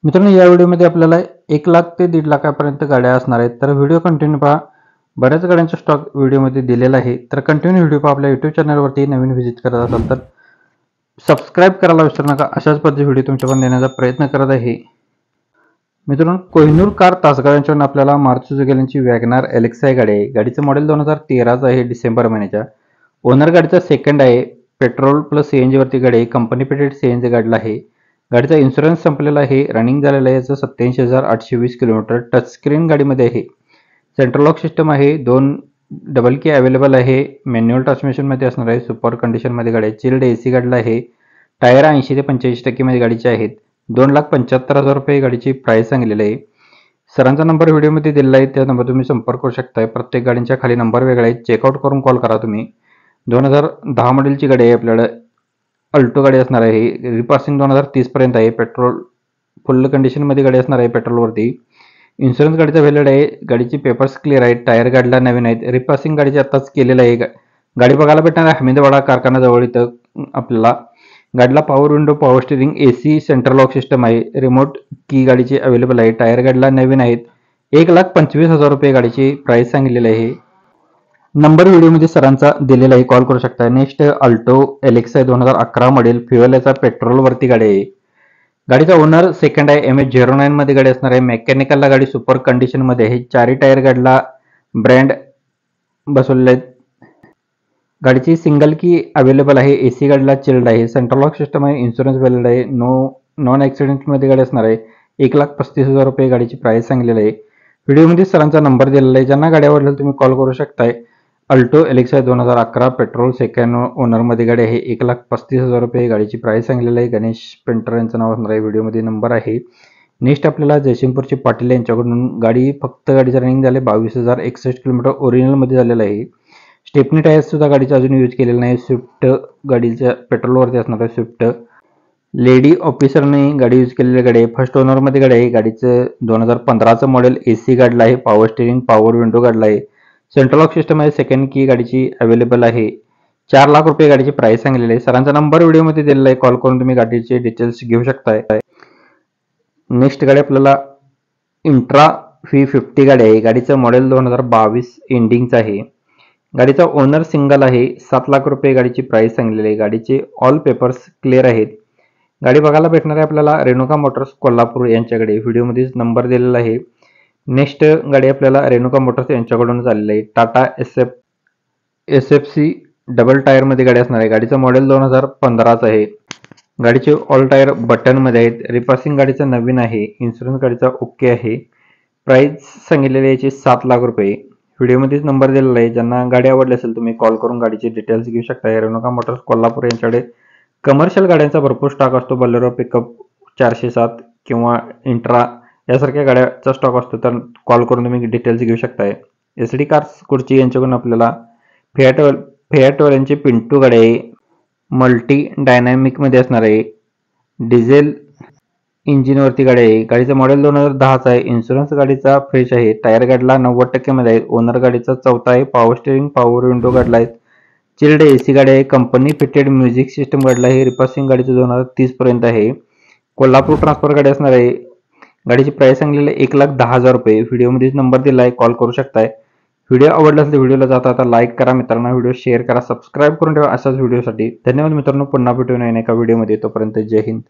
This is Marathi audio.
मित्रांनो, या व्हिडिओमध्ये आपल्याला 1 लाख ते 1.5 लाखापर्यंत गाड्या असणार आहेत. तर व्हिडिओ कंटिन्यू पहा. बऱ्याच गाड्यांचा स्टॉक व्हिडिओमध्ये दिलेला आहे. तर कंटिन्यू व्हिडिओ पहा. आपल्या YouTube चॅनलवरती नवीन व्हिजिट करत असाल तर सबस्क्राईब करायला विसरू नका. अशाच पद्धतीचे व्हिडिओ तुमच्यापर्यंत देण्याचा प्रयत्न करत आहे. मित्रांनो, कोहिनूर कार तासगाव यांच्यावरून आपल्याला मारुती सुझुकी यांची वॅगनार एलेक्सा गाडी आहे. गाडीचं मॉडेल 2013चं आहे, डिसेंबर महिन्याच्या. ओनर गाडीचा सेकंड आहे. पेट्रोल प्लस CNG वरती गाडी आहे. कंपनी पेटेड CNG गाडीला आहे. गाडीचा इन्शुरन्स संपलेला आहे. रनिंग झालेला आहे याचं 87,820 किलोमीटर. टच स्क्रीन गाडीमध्ये आहे. सेंट्रल लॉक सिस्टम आहे. 2 डबल की अवेलेबल आहे. मॅन्युअल ट्रान्समिशनमध्ये असणार आहे. सुपर कंडिशनमध्ये गाडी आहे. चिल्ड AC गाडीला आहे. टायर 80 ते 85% मध्ये गाडीचे आहेत. 2,75,000 रुपये गाडीची प्राइस सांगलेली आहे. सरांचा नंबर व्हिडिओमध्ये दिलेला आहे. त्या नंबर तुम्ही संपर्क करू शकता. प्रत्येक गाडींच्या खाली नंबर वेगळा आहे. चेकआउट करून कॉल करा तुम्ही. 2010 मॉडेलची गाडी आहे. आपल्याला अल्टो गाडी असणार आहे. रिपासिंग 2030 पर्यंत आहे. पेट्रोल फुल कंडिशनमध्ये गाडी असणार आहे. पेट्रोलवरती इन्शुरन्स गाडीचा व्हॅलिड आहे. गाडीची पेपर्स क्लिअर आहेत. टायर गाडीला नवीन आहेत. रिपासिंग गाडीची आत्ताच केलेलं आहे. गाडी बघायला भेटणार आहे हमीदवाडा कारखान्याजवळ. इथं आपल्याला गाडीला power window, power steering, AC, central lock system आहे. रिमोट की गाडीची अवेलेबल आहे. टायर गाडीला नवीन आहेत. 1,25,000 रुपये गाडीची प्राइस सांगितलेली आहे. नंबर व्हिडिओमध्ये सरांचा दिलेला आहे. कॉल करू शकता. Next Alto Alexa 2011 model. Fuel याचा पेट्रोलवरती गाडी आहे. गाडीचा ओनर सेकंड आहे. MS09 मध्ये गाडी असणार आहे. मेकॅनिकलला गाडी सुपर कंडिशनमध्ये आहे. 4 टायर गाडीला ब्रँड बसवलेले आहेत. गाडीची सिंगल की अवेलेबल आहे. AC गाडीला चिल्ड आहे. सेंट्रल लॉक सिस्टम आहे. इन्शुरन्स व्हॅलिड आहे. नॉन ॲक्सिडेंटमध्ये गाडी असणार आहे. 1,35,000 रुपये गाडीची प्राइस सांगलेली आहे. व्हिडिओमध्ये सरांचा नंबर दिलेला आहे. ज्यांना गाडी आवडल्या तुम्ही कॉल करू शकताय. अल्टो एलेक्सा 2011 पेट्रोल सेकंड ओनरमध्ये गाडी आहे. 1,35,000 रुपये गाडीची प्राइस सांगलेली आहे. गणेश पेंटर यांचं नाव असणार आहे. व्हिडिओमध्ये नंबर आहे. नेक्स्ट आपल्याला जयसिंगपूरचे पाटील यांच्याकडून गाडी फक्त गाडीचं रनिंग झाले 22,061 किलोमीटर ओरिजिनलमध्ये झालेलं आहे. स्टेपनी टायर सुद्धा गाडीचा अजून यूज केलेला नाही. स्विफ्ट गाडीच्या पेट्रोलवरती असणार आहे. स्विफ्ट लेडी ऑफिसरने गाडी यूज केलेली गाडी आहे. फर्स्ट ओनरमध्ये गाडी आहे. गाडीचं 2015चं मॉडेल. AC गाडीला आहे. पॉवर स्टिअरिंग, पॉवर विंडो गाडीला आहे. सेंट्रल लॉक सिस्टम आहे. सेकंड की गाडीची अवेलेबल आहे. 4 लाख रुपये गाडीची प्राइस सांगलेली आहे. सरांचा नंबर व्हिडिओमध्ये दिलेला आहे. कॉल करून तुम्ही गाडीचे डिटेल्स घेऊ शकताय. नेक्स्ट गाडी आपल्याला इंट्रा V50 गाडी आहे. गाडीचं मॉडेल 2022 एंडिंगचं आहे. गाडीचा ओनर सिंगल आहे. 7 लाख रुपये गाडीची प्राइस सांगलेली आहे. गाडीचे ऑल पेपर्स क्लिअर आहेत. गाडी बघायला भेटणार आहे आपल्याला रेणुका मोटर्स कोल्हापूर यांच्याकडे. व्हिडिओमध्येच नंबर दिलेला आहे. नेक्स्ट गाडी आपल्याला रेणुका मोटर्स यांच्याकडूनच आलेली आहे. टाटा SFC डबल टायरमध्ये गाडी असणार आहे. गाडीचं मॉडेल 2015चं आहे. गाडीचे ऑल टायर बटनमध्ये आहेत. रिपासिंग गाडीचं नवीन आहे. इन्शुरन्स गाडीचा ओके आहे. प्राइस सांगितलेली याची 7 लाख रुपये. व्हिडिओमध्येच नंबर दिलेला आहे. ज्यांना गाडी आवडली असेल तुम्ही कॉल करून गाडीचे डिटेल्स घेऊ शकता. रेणुका मोटर्स कोल्हापूर यांच्याकडे कमर्शियल गाड्यांचा भरपूर स्टॉक असतो. बलेरो पिकअप 407 किंवा इंट्रा यासारख्या गाड्याचा स्टॉक असतो. तर कॉल करून तुम्ही डिटेल्स घेऊ शकताय. SD कार्स कुर्ची यांच्याकडून आपल्याला फियाटवाल्यांची पिंटू गाडी आहे. मल्टी डायनॅमिकमध्ये असणार आहे. डिझेल इंजिनवरती गाडी आहे. गाडीचं मॉडेल 2010चं आहे. इन्शुरन्स गाडीचा फ्रेश आहे. टायर गाडीला 90% मध्ये आहे. ओनर गाडीचा चौथा आहे. पॉवर स्टिअरिंग, पॉवर विंडो गाडीला आहे. चिल्ड AC गाडी आहे. कंपनी फिटेड म्युझिक सिस्टम गाडीला आहे. रिपासिंग गाडीचं 2030 पर्यंत आहे. कोल्हापूर ट्रान्सफर गाडी असणार आहे. गाडीची प्राइस सांगलेली 1,10,000 रुपये. व्हिडिओमध्येच नंबर दिला आहे. कॉल करू शकताय. व्हिडिओ आवडला असेल व्हिडिओला जाता लाईक करा. मित्रांनो व्हिडिओ शेअर करा. सबस्क्राईब करून ठेवा अशाच व्हिडिओसाठी. धन्यवाद मित्रांनो. पुन्हा भेटूया एका व्हिडिओमध्ये. तोपर्यंत जय हिंद.